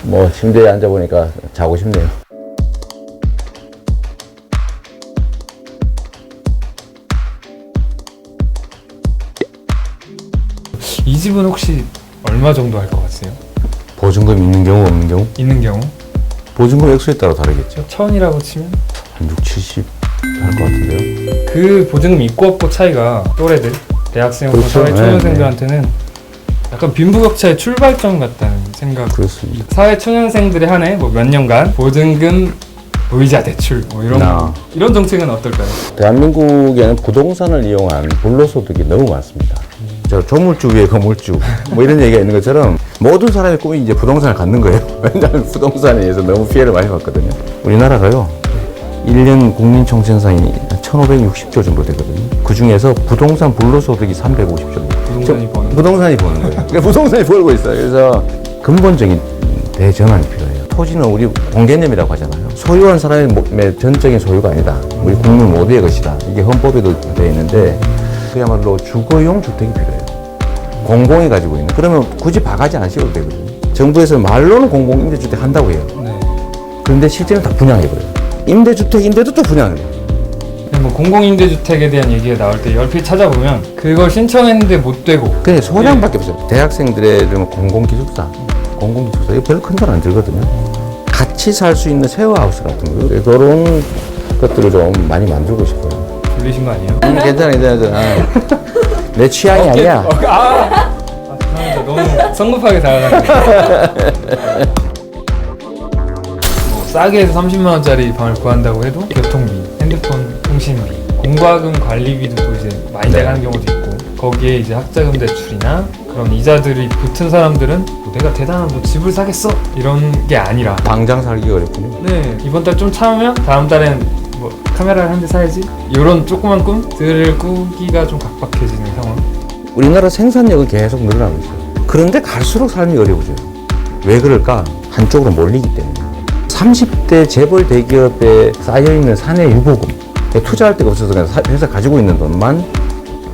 뭐 침대에 앉아보니까 자고 싶네요. 이 집은 혹시 얼마 정도 할 것 같으세요? 보증금 있는 경우 없는 경우? 있는 경우? 보증금 액수에 따라 다르겠죠. 1000이라고 치면? 한 6, 70 할 것 같은데요. 그 보증금 있고 없고 차이가 또래들, 대학생부터 그렇죠. 사회초년생들한테는 약간 빈부격차의 출발점 같다는 생각. 그렇습니다. 사회초년생들에 한해 뭐 몇 년간 보증금 무이자 대출 뭐 이런 정책은 어떨까요? 대한민국에는 부동산을 이용한 불로소득이 너무 많습니다. 저 조물주 위에 건물주 뭐 이런 얘기가 있는 것처럼 모든 사람의 꿈이 이제 부동산을 갖는 거예요. 왜냐하면 부동산에 의해서 너무 피해를 많이 봤거든요. 우리나라가요 1년 국민총생산이 1560조 정도 되거든요. 그 중에서 부동산 불로소득이 350조. 부동산이 버는 거예요. 그러니까 부동산이 벌고 있어요. 그래서 근본적인 대전환이 필요해요. 토지는 우리 공개념이라고 하잖아요. 소유한 사람의 전적인 소유가 아니다. 우리 국민 모두의 것이다. 이게 헌법에도 되어 있는데 그야말로 주거용 주택이 필요해요. 공공이 가지고 있는. 그러면 굳이 바가지 안 씌워도 되거든요. 정부에서 말로는 공공임대주택 한다고 해요. 네. 그런데 실제는 다 분양해버려요. 임대주택인데도 또 분양을 해요. 뭐 공공임대주택에 대한 얘기가 나올 때 열필 찾아보면 그걸 신청했는데 못 되고 그냥 소량밖에 없어요. 대학생들의 공공기숙사 이거 별로 큰 돈 안 들거든요. 같이 살 수 있는 쉐어하우스 같은 거 그런 것들을 좀 많이 만들고 싶어요. 졸리신 거 아니에요? 괜찮아. 내 취향이 아니야. 죄송합니다. 너무 성급하게 다가가네요. 뭐 싸게 해서 30만 원짜리 방을 구한다고 해도 교통비, 핸드폰 통신비, 공과금 관리비도 또 이제 많이 나가는 경우도 있고 거기에 이제 학자금 대출이나 그런 이자들이 붙은 사람들은 뭐 내가 대단한 뭐 집을 사겠어 이런 게 아니라 당장 살기 어렵군요. 네 이번 달 좀 참으면 다음 달엔 뭐 카메라를 한 대 사야지 이런 조그만 꿈들을 꾸기가 좀 각박해지는 상황. 우리나라 생산력은 계속 늘어나고 있어요. 그런데 갈수록 삶이 어려워져요. 왜 그럴까? 한쪽으로 몰리기 때문에. 30대 재벌 대기업에 쌓여있는 사내 유보금 투자할 데가 없어서 그냥 회사 가지고 있는 돈만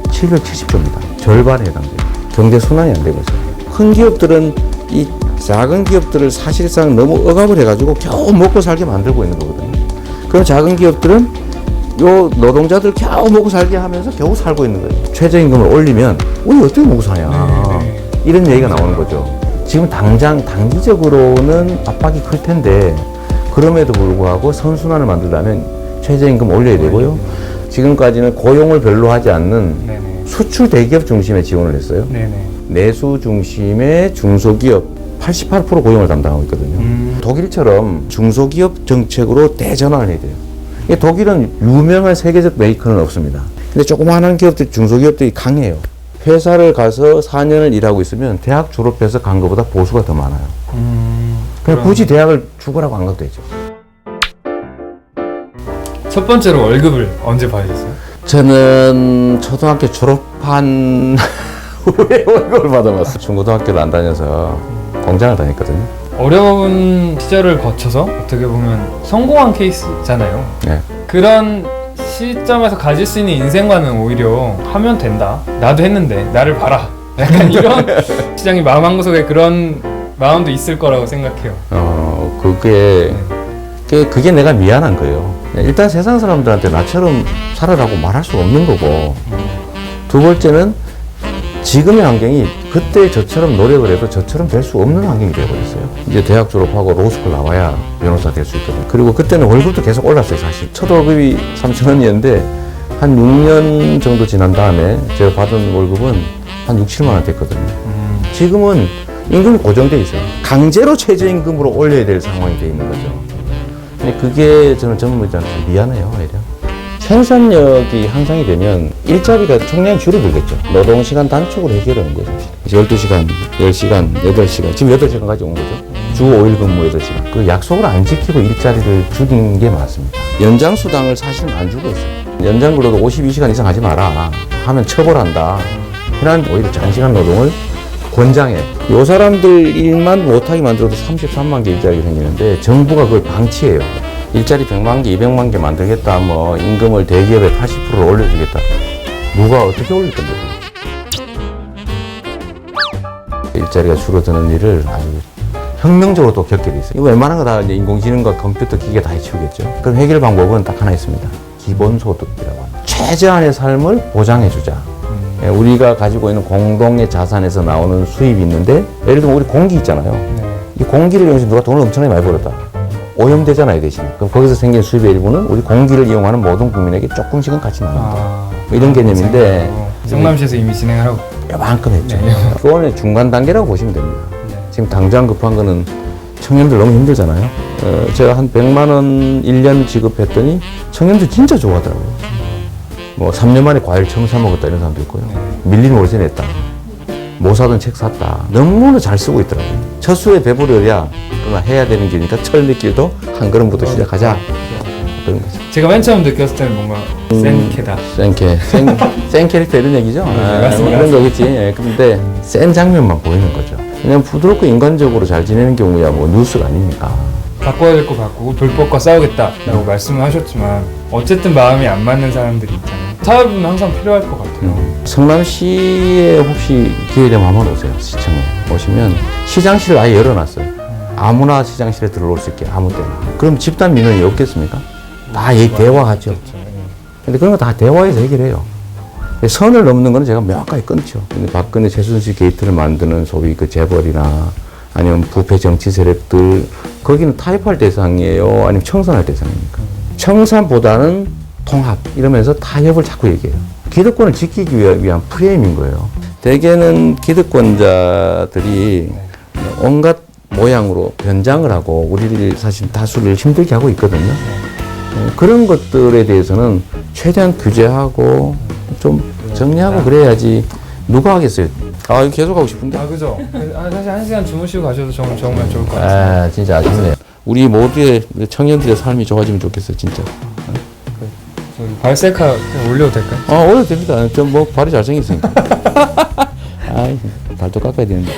770조입니다. 절반에 해당돼요. 경제 순환이 안 되고 있어요. 큰 기업들은 이 작은 기업들을 사실상 너무 억압을 해가지고 겨우 먹고 살게 만들고 있는 거거든요. 그럼 작은 기업들은 요 노동자들 겨우 먹고 살게 하면서 겨우 살고 있는 거예요. 최저임금을 올리면 우리 어떻게 먹고 사냐 이런 얘기가 나오는 거죠. 지금 당장 단기적으로는 압박이 클 텐데 그럼에도 불구하고 선순환을 만들려면 최저임금 올려야 되고요. 지금까지는 고용을 별로 하지 않는 수출 대기업 중심의 지원을 했어요. 내수 중심의 중소기업 88% 고용을 담당하고 있거든요. 독일처럼 중소기업 정책으로 대전환을 해야 돼요. 독일은 유명한 세계적 메이커는 없습니다. 근데 조그마한 기업들, 중소기업들이 강해요. 회사를 가서 4년을 일하고 있으면 대학 졸업해서 간 것보다 보수가 더 많아요. 그냥 굳이 대학을 죽으라고 안 가도 되죠. 첫 번째로 월급을 언제 받으셨어요? 저는 초등학교 졸업한 후에 월급을 받아봤어요. 중고등학교를 안 다녀서 공장을 다녔거든요. 어려운 시절을 거쳐서 어떻게 보면 성공한 케이스잖아요. 네. 그런 시점에서 가질 수 있는 인생관은 오히려 하면 된다. 나도 했는데 나를 봐라. 약간 이런 시장이 마음 한구석에 그런 마음도 있을 거라고 생각해요. 그게 내가 미안한 거예요. 일단 세상 사람들한테 나처럼 살아라고 말할 수 없는 거고, 두 번째는 지금의 환경이 그때 저처럼 노력을 해도 저처럼 될 수 없는 환경이 되어버렸어요. 이제 대학 졸업하고 로스쿨 나와야 변호사 될 수 있거든요. 그리고 그때는 월급도 계속 올랐어요, 사실. 첫 월급이 3,000원이었는데 한 6년 정도 지난 다음에 제가 받은 월급은 한 6, 7만 원 됐거든요. 지금은 임금이 고정돼 있어요. 강제로 최저임금으로 올려야 될 상황이 돼 있는 거죠. 근데 그게 저는 전문가한테 미안해요, 오히려. 생산력이 향상이 되면 일자리가 총량이 줄어들겠죠. 노동시간 단축을 해결하는 거죠. 12시간, 10시간, 8시간, 지금 8시간까지 온 거죠. 주 5일 근무 8시간. 그 약속을 안 지키고 일자리를 줄이는 게 맞습니다. 연장수당을 사실은 안 주고 있어요. 연장근로도 52시간 이상 하지 마라. 하면 처벌한다. 그냥 오히려 장시간 노동을 권장해. 요 사람들 일만 못하게 만들어도 33만 개 일자리가 생기는데 정부가 그걸 방치해요. 일자리 100만 개, 200만 개 만들겠다, 뭐 임금을 대기업에 80% 올려주겠다. 누가 어떻게 올릴 건데? 일자리가 줄어드는 일을 아주 혁명적으로 또 겪게 돼 있어요. 이거 웬만한 거 다 이제 인공지능과 컴퓨터 기계 다 해치우겠죠. 그럼 해결 방법은 딱 하나 있습니다. 기본소득이라고 합니다. 최저한의 삶을 보장해주자. 예, 우리가 가지고 있는 공동의 자산에서 나오는 수입이 있는데, 예를 들면 우리 공기 있잖아요. 네. 이 공기를 이용해서 누가 돈을 엄청나게 많이 벌었다. 오염되잖아요, 대신에. 그럼 거기서 생긴 수입의 일부는 우리 공기를 이용하는 모든 국민에게 조금씩은 같이 나눈다. 뭐 이런 개념인데, 성남시에서 이미 진행을 하고. 요만큼 했죠. 네. 그거는 중간 단계라고 보시면 됩니다. 네. 지금 당장 급한 거는 청년들 너무 힘들잖아요. 제가 한 100만 원 1년 지급했더니 청년들 진짜 좋아하더라고요. 뭐 3년 만에 과일 처음 사 먹었다 이런 사람도 있고요. 밀린 월세 냈다. 못 사던 책 샀다. 너무나 잘 쓰고 있더라고요. 첫 수에 배부려야 그러나 해야 되는 길이니까 철리길도 한 걸음부터 시작하자. 그런 거죠. 제가 맨 처음 느꼈을 때는 뭔가 센케다. 센 캐릭터 이런 얘기죠. 맞습니다. 그런 거겠지. 예, 근데 센 장면만 보이는 거죠. 그냥 부드럽고 인간적으로 잘 지내는 경우야 뭐 뉴스가 아닙니까. 바꿔야 될 거 바꾸고 불법과 싸우겠다라고 말씀을 하셨지만 어쨌든 마음이 안 맞는 사람들이 있잖아요. 타협은 항상 필요할 것 같아요. 성남시에 혹시 기회 되면 한번 오세요. 시청에 오시면 시장실을 아예 열어놨어요. 아무나 시장실에 들어올 수 있게 아무 때나. 그럼 집단 민원이 없겠습니까? 다 대화하죠. 그렇죠. 근데 그런 거 다 대화해서 해결해요. 선을 넘는 거는 제가 명확하게 끊죠. 근데 박근혜 최순실 게이트를 만드는 소위 그 재벌이나 아니면 부패 정치 세력들, 거기는 타협할 대상이에요? 아니면 청산할 대상입니까? 청산보다는 통합, 이러면서 타협을 자꾸 얘기해요. 기득권을 지키기 위한 프레임인 거예요. 대개는 기득권자들이 온갖 모양으로 변장을 하고 우리를 사실 다수를 힘들게 하고 있거든요. 그런 것들에 대해서는 최대한 규제하고 좀 정리하고 그래야지 누가 하겠어요. 아, 이거 계속 하고 싶은데. 아, 그죠? 사실 1시간 주무시고 가셔도 정말 좋을 것 같아요. 아, 진짜 아쉽네요. 우리 모두의 청년들의 삶이 좋아지면 좋겠어요, 진짜. 저기 발셀카 올려도 될까요? 올려도 됩니다. 좀 뭐 발이 잘생겼으니까. 아이, 발도 깎아야 되는데.